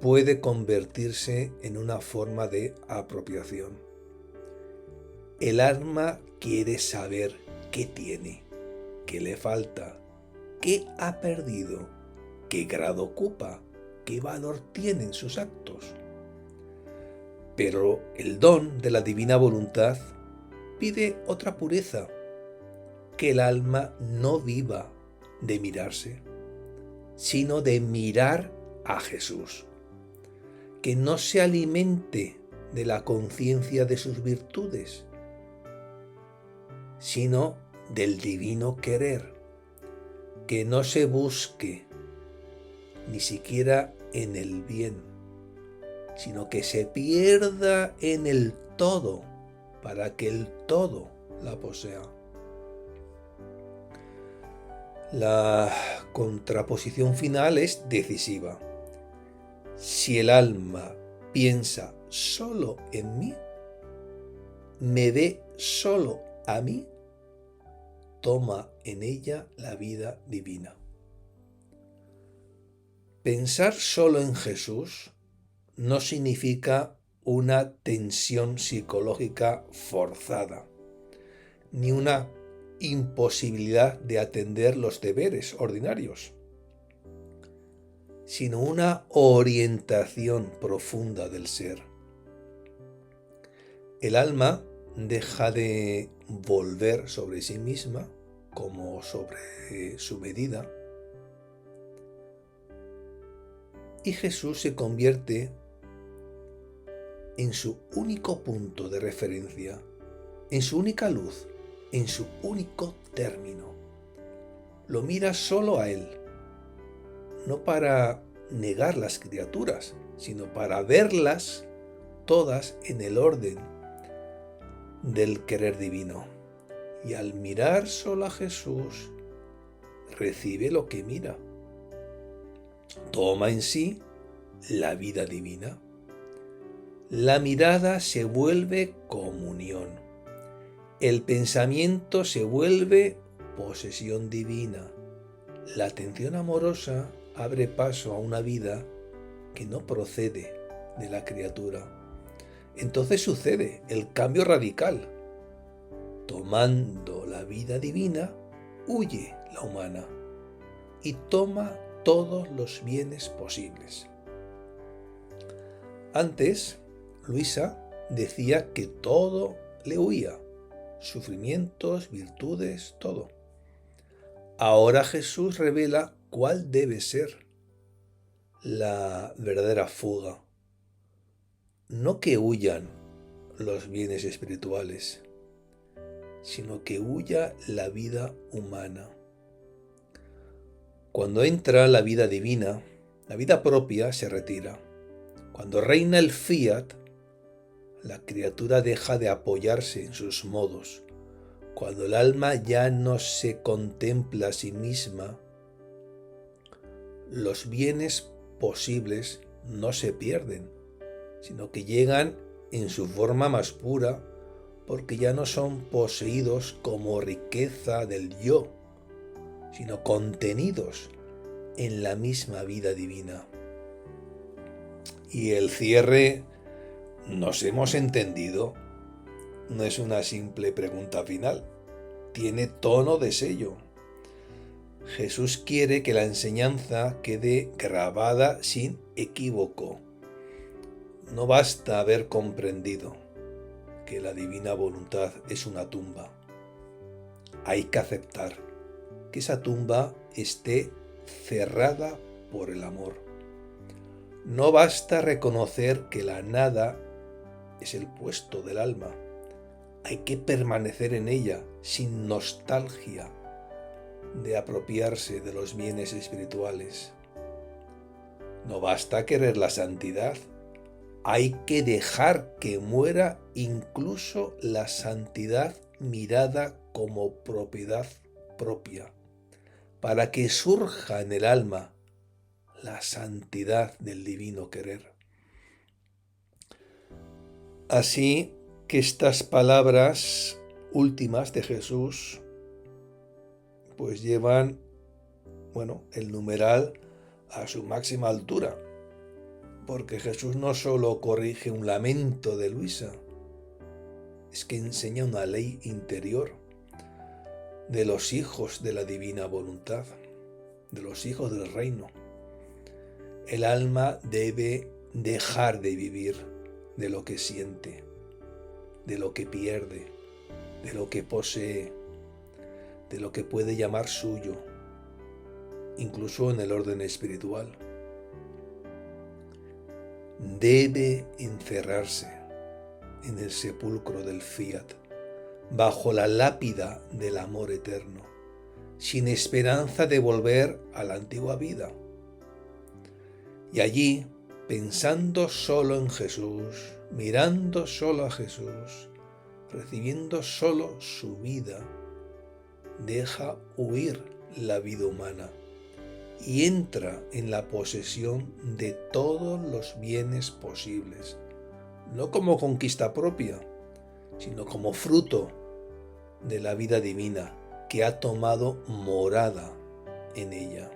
puede convertirse en una forma de apropiación. El alma quiere saber qué tiene, qué le falta, qué ha perdido, qué grado ocupa, qué valor tienen sus actos. Pero el don de la divina voluntad pide otra pureza, que el alma no viva de mirarse, sino de mirar a Jesús, que no se alimente de la conciencia de sus virtudes, sino del divino querer, que no se busque ni siquiera en el bien, sino que se pierda en el todo, para que el todo la posea. La contraposición final es decisiva. Si el alma piensa solo en mí, me ve solo a mí, toma en ella la vida divina. Pensar solo en Jesús no significa una tensión psicológica forzada, ni una imposibilidad de atender los deberes ordinarios, sino una orientación profunda del ser. El alma deja de volver sobre sí misma como sobre su medida, y Jesús se convierte en su único punto de referencia, en su única luz, en su único término. Lo mira solo a Él, no para negar las criaturas, sino para verlas todas en el orden del querer divino. Y al mirar solo a Jesús, recibe lo que mira. Toma en sí la vida divina. La mirada se vuelve comunión. El pensamiento se vuelve posesión divina. La atención amorosa abre paso a una vida que no procede de la criatura. Entonces sucede el cambio radical. Tomando la vida divina, huye la humana y toma todos los bienes posibles. Antes, Luisa decía que todo le huía, sufrimientos, virtudes, todo. Ahora Jesús revela cuál debe ser la verdadera fuga. No que huyan los bienes espirituales, sino que huya la vida humana. Cuando entra la vida divina, la vida propia se retira. Cuando reina el fiat, la criatura deja de apoyarse en sus modos. Cuando el alma ya no se contempla a sí misma, los bienes posibles no se pierden, sino que llegan en su forma más pura, porque ya no son poseídos como riqueza del yo, sino contenidos en la misma vida divina. Y el cierre, ¿nos hemos entendido? No es una simple pregunta final, tiene tono de sello. Jesús quiere que la enseñanza quede grabada sin equívoco. No basta haber comprendido que la divina voluntad es una tumba. Hay que aceptar que esa tumba esté cerrada por el amor. No basta reconocer que la nada es el puesto del alma. Hay que permanecer en ella sin nostalgia de apropiarse de los bienes espirituales. No basta querer la santidad. Hay que dejar que muera incluso la santidad mirada como propiedad propia, para que surja en el alma la santidad del divino querer. Así que estas palabras últimas de Jesús pues llevan, el numeral a su máxima altura, porque Jesús no solo corrige un lamento de Luisa, es que enseña una ley interior de los hijos de la divina voluntad, de los hijos del reino. El alma debe dejar de vivir de lo que siente, de lo que pierde, de lo que posee, de lo que puede llamar suyo, incluso en el orden espiritual. Debe encerrarse en el sepulcro del fiat, bajo la lápida del amor eterno, sin esperanza de volver a la antigua vida. Y allí, pensando solo en Jesús, mirando solo a Jesús, recibiendo solo su vida, deja huir la vida humana y entra en la posesión de todos los bienes posibles, no como conquista propia, sino como fruto de la vida divina que ha tomado morada en ella.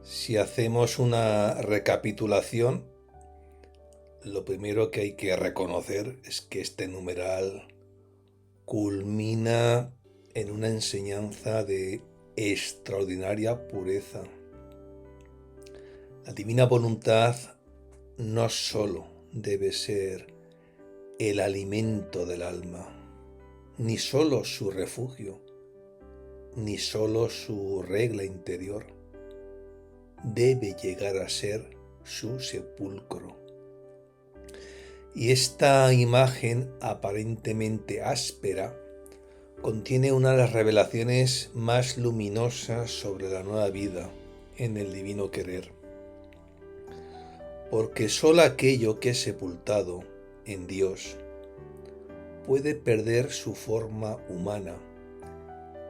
Si hacemos una recapitulación, lo primero que hay que reconocer es que este numeral culmina en una enseñanza de extraordinaria pureza. La divina voluntad no solo debe ser el alimento del alma, ni solo su refugio, ni solo su regla interior, debe llegar a ser su sepulcro. Y esta imagen aparentemente áspera contiene una de las revelaciones más luminosas sobre la nueva vida en el divino querer. Porque solo aquello que es sepultado en Dios puede perder su forma humana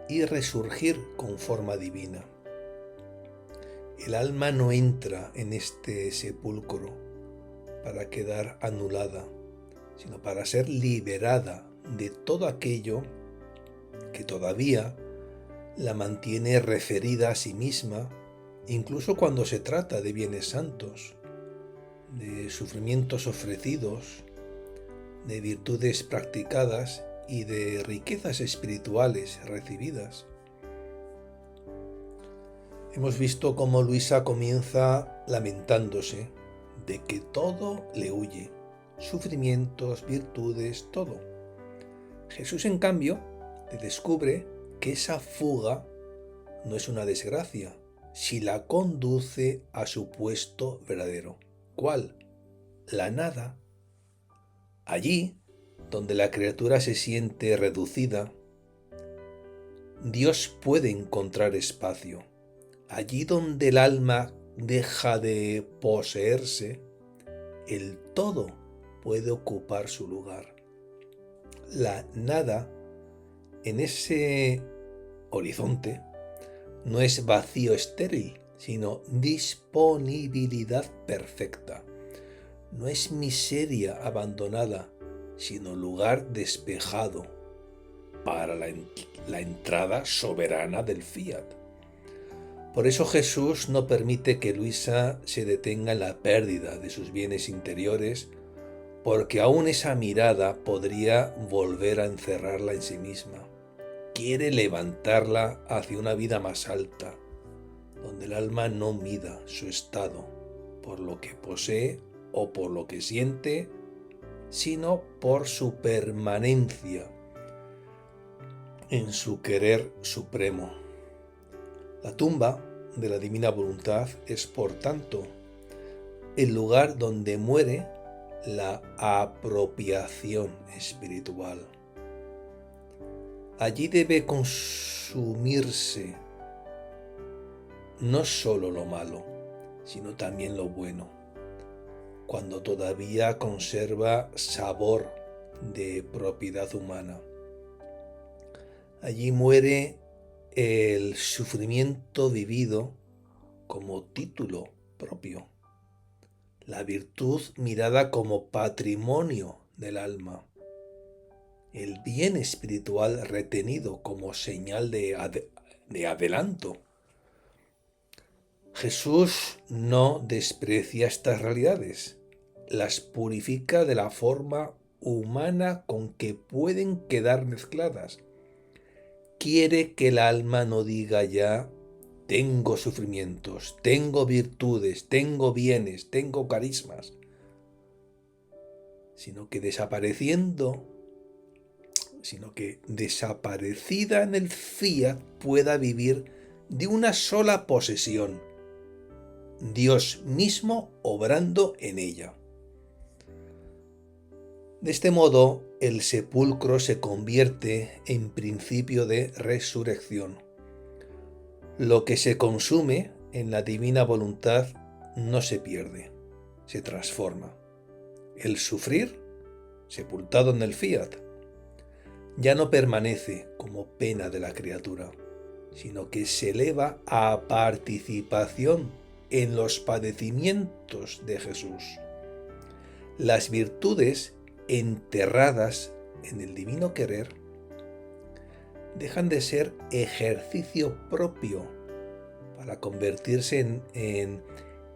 y resurgir con forma divina. El alma no entra en este sepulcro para quedar anulada, sino para ser liberada de todo aquello que todavía la mantiene referida a sí misma, incluso cuando se trata de bienes santos, de sufrimientos ofrecidos, de virtudes practicadas y de riquezas espirituales recibidas. Hemos visto cómo Luisa comienza lamentándose de que todo le huye, sufrimientos, virtudes, todo. Jesús, en cambio, le descubre que esa fuga no es una desgracia, si la conduce a su puesto verdadero. ¿Cuál? La nada. Allí, donde la criatura se siente reducida, Dios puede encontrar espacio. Allí donde el alma deja de poseerse, el todo puede ocupar su lugar. La nada, en ese horizonte, no es vacío estéril, sino disponibilidad perfecta. No es miseria abandonada, sino lugar despejado para la entrada soberana del fiat. Por eso Jesús no permite que Luisa se detenga en la pérdida de sus bienes interiores, porque aún esa mirada podría volver a encerrarla en sí misma. Quiere levantarla hacia una vida más alta, donde el alma no mida su estado por lo que posee o por lo que siente, sino por su permanencia en su querer supremo. La tumba de la divina voluntad es, por tanto, el lugar donde muere la apropiación espiritual. Allí debe consumirse no solo lo malo, sino también lo bueno, cuando todavía conserva sabor de propiedad humana. Allí muere el sufrimiento vivido como título propio, la virtud mirada como patrimonio del alma, el bien espiritual retenido como señal de adelanto. Jesús no desprecia estas realidades, las purifica de la forma humana con que pueden quedar mezcladas. Quiere que el alma no diga ya: tengo sufrimientos, tengo virtudes, tengo bienes, tengo carismas, sino que desaparecida en el fiat pueda vivir de una sola posesión, Dios mismo obrando en ella. De este modo, el sepulcro se convierte en principio de resurrección, Lo que se consume en la divina voluntad no se pierde, se transforma. El sufrir, sepultado en el fiat, ya no permanece como pena de la criatura, sino que se eleva a participación en los padecimientos de Jesús. Las virtudes enterradas en el divino querer dejan de ser ejercicio propio para convertirse en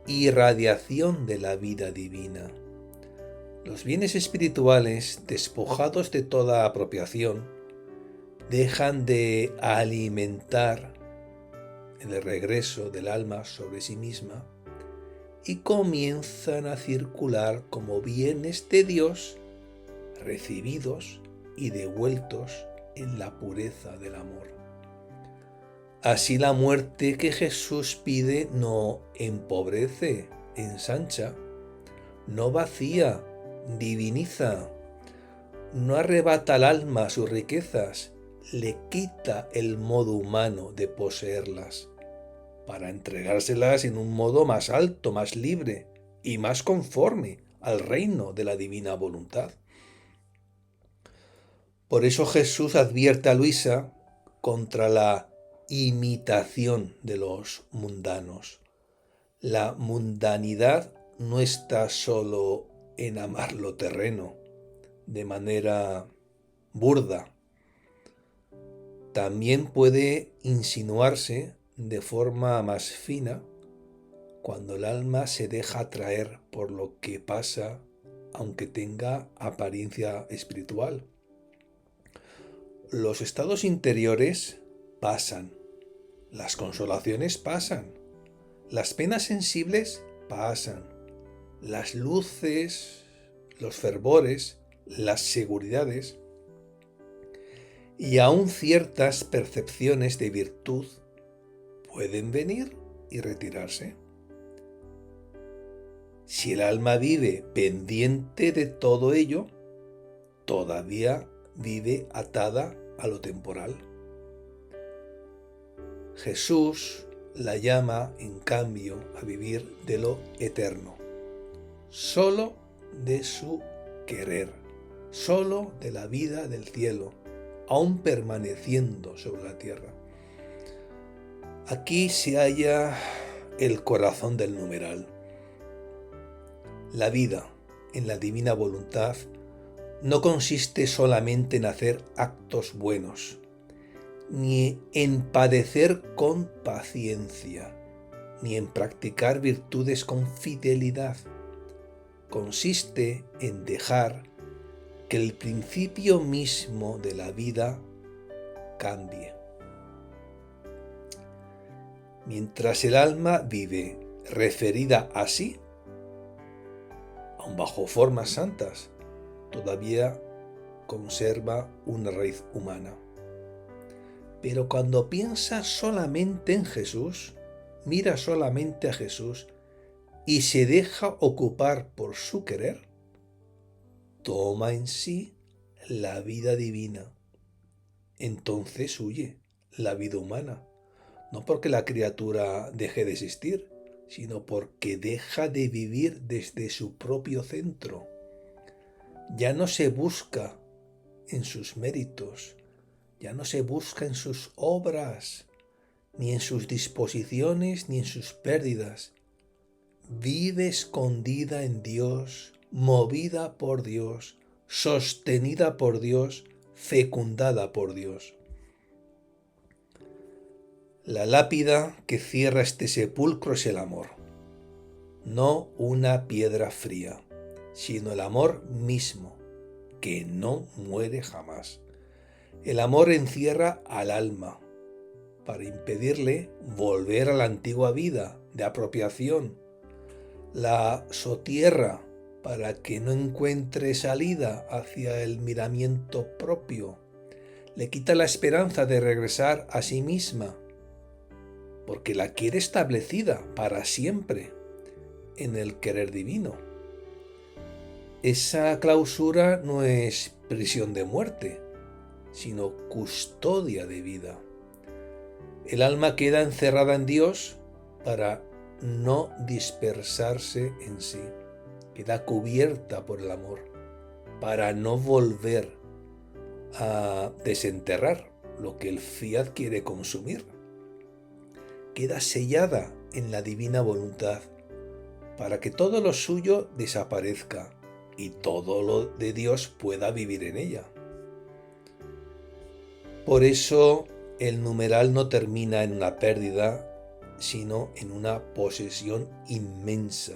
irradiación de la vida divina. Los bienes espirituales, despojados de toda apropiación, dejan de alimentar el regreso del alma sobre sí misma y comienzan a circular como bienes de Dios recibidos y devueltos en la pureza del amor. Así la muerte que Jesús pide no empobrece, ensancha, no vacía, diviniza, no arrebata al alma sus riquezas, le quita el modo humano de poseerlas, para entregárselas en un modo más alto, más libre y más conforme al reino de la divina voluntad. Por eso Jesús advierte a Luisa contra la imitación de los mundanos. La mundanidad no está solo en amar lo terreno de manera burda. También puede insinuarse de forma más fina cuando el alma se deja atraer por lo que pasa, aunque tenga apariencia espiritual. Los estados interiores pasan, las consolaciones pasan, las penas sensibles pasan, las luces, los fervores, las seguridades y aún ciertas percepciones de virtud pueden venir y retirarse. Si el alma vive pendiente de todo ello, todavía vive atada a lo temporal. Jesús la llama, en cambio, a vivir de lo eterno, solo de su querer, solo de la vida del cielo, aún permaneciendo sobre la tierra. Aquí se halla el corazón del numeral. La vida en la divina voluntad no consiste solamente en hacer actos buenos, ni en padecer con paciencia, ni en practicar virtudes con fidelidad. Consiste en dejar que el principio mismo de la vida cambie. Mientras el alma vive referida así, aun bajo formas santas, todavía conserva una raíz humana. Pero cuando piensa solamente en Jesús, mira solamente a Jesús y se deja ocupar por su querer, toma en sí la vida divina. Entonces huye la vida humana, no porque la criatura deje de existir, sino porque deja de vivir desde su propio centro. Ya no se busca en sus méritos, ya no se busca en sus obras, ni en sus disposiciones, ni en sus pérdidas. Vive escondida en Dios, movida por Dios, sostenida por Dios, fecundada por Dios. La lápida que cierra este sepulcro es el amor, no una piedra fría, sino el amor mismo, que no muere jamás. El amor encierra al alma para impedirle volver a la antigua vida de apropiación. La sotierra para que no encuentre salida hacia el miramiento propio. Le quita la esperanza de regresar a sí misma, porque la quiere establecida para siempre en el querer divino. Esa clausura no es prisión de muerte, sino custodia de vida. El alma queda encerrada en Dios para no dispersarse en sí. Queda cubierta por el amor para no volver a desenterrar lo que el fiat quiere consumir. Queda sellada en la divina voluntad para que todo lo suyo desaparezca y todo lo de Dios pueda vivir en ella. Por eso el numeral no termina en una pérdida, sino en una posesión inmensa.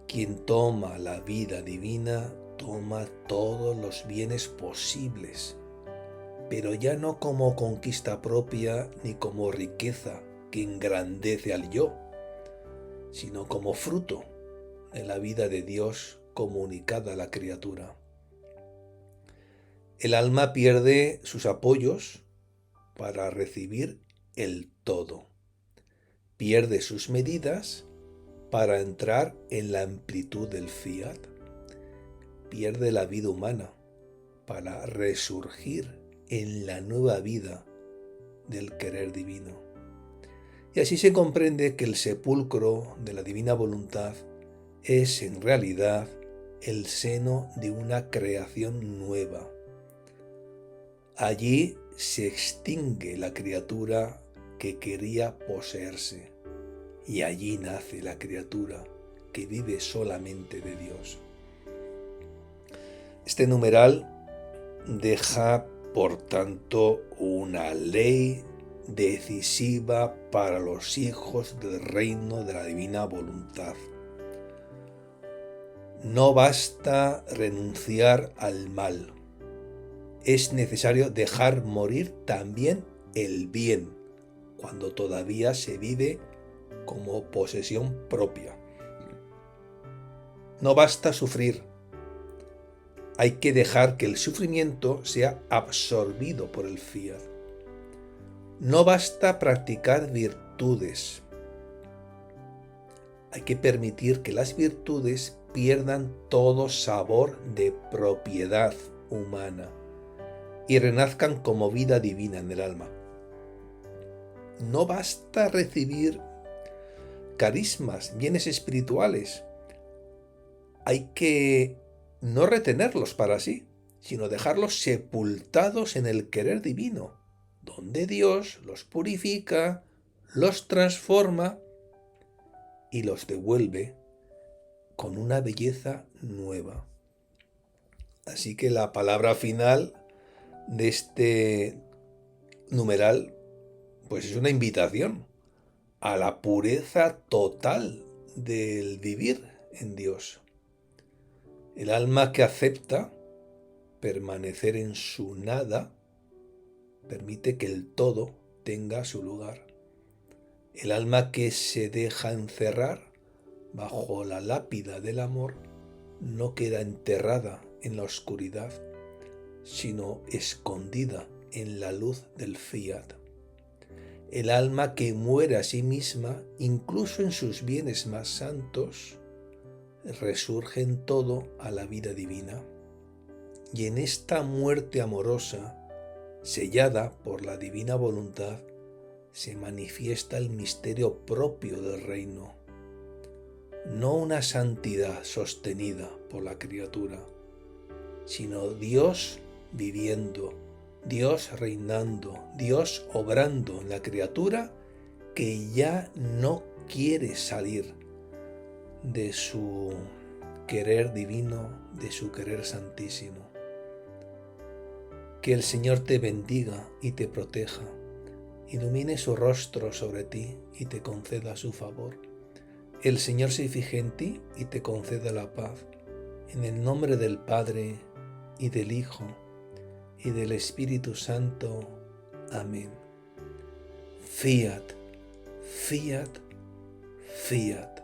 Quien toma la vida divina toma todos los bienes posibles, pero ya no como conquista propia ni como riqueza que engrandece al yo, sino como fruto de la vida de Dios comunicada a la criatura. El alma pierde sus apoyos para recibir el todo. Pierde sus medidas para entrar en la amplitud del fiat. Pierde la vida humana para resurgir en la nueva vida del querer divino. Y así se comprende que el sepulcro de la divina voluntad es en realidad el seno de una creación nueva. Allí se extingue la criatura que quería poseerse y allí nace la criatura que vive solamente de Dios. Este numeral deja, por tanto, una ley decisiva para los hijos del reino de la divina voluntad. No basta renunciar al mal. Es necesario dejar morir también el bien, cuando todavía se vive como posesión propia. No basta sufrir. Hay que dejar que el sufrimiento sea absorbido por el fiat. No basta practicar virtudes. Hay que permitir que las virtudes pierdan todo sabor de propiedad humana y renazcan como vida divina en el alma. No basta recibir carismas, bienes espirituales. Hay que no retenerlos para sí, sino dejarlos sepultados en el querer divino, donde Dios los purifica, los transforma y los devuelve con una belleza nueva. Así que la palabra final de este numeral pues es una invitación a la pureza total del vivir en Dios. El alma que acepta permanecer en su nada permite que el todo tenga su lugar. El alma que se deja encerrar bajo la lápida del amor no queda enterrada en la oscuridad, sino escondida en la luz del fiat. El alma que muere a sí misma, incluso en sus bienes más santos, resurge en todo a la vida divina. Y en esta muerte amorosa, sellada por la divina voluntad, se manifiesta el misterio propio del reino, no una santidad sostenida por la criatura, sino Dios viviendo, Dios reinando, Dios obrando en la criatura que ya no quiere salir de su querer divino, de su querer santísimo. Que el Señor te bendiga y te proteja, ilumine su rostro sobre ti y te conceda su favor. El Señor se fije en ti y te conceda la paz. En el nombre del Padre, y del Hijo, y del Espíritu Santo. Amén. Fiat, fiat, fiat.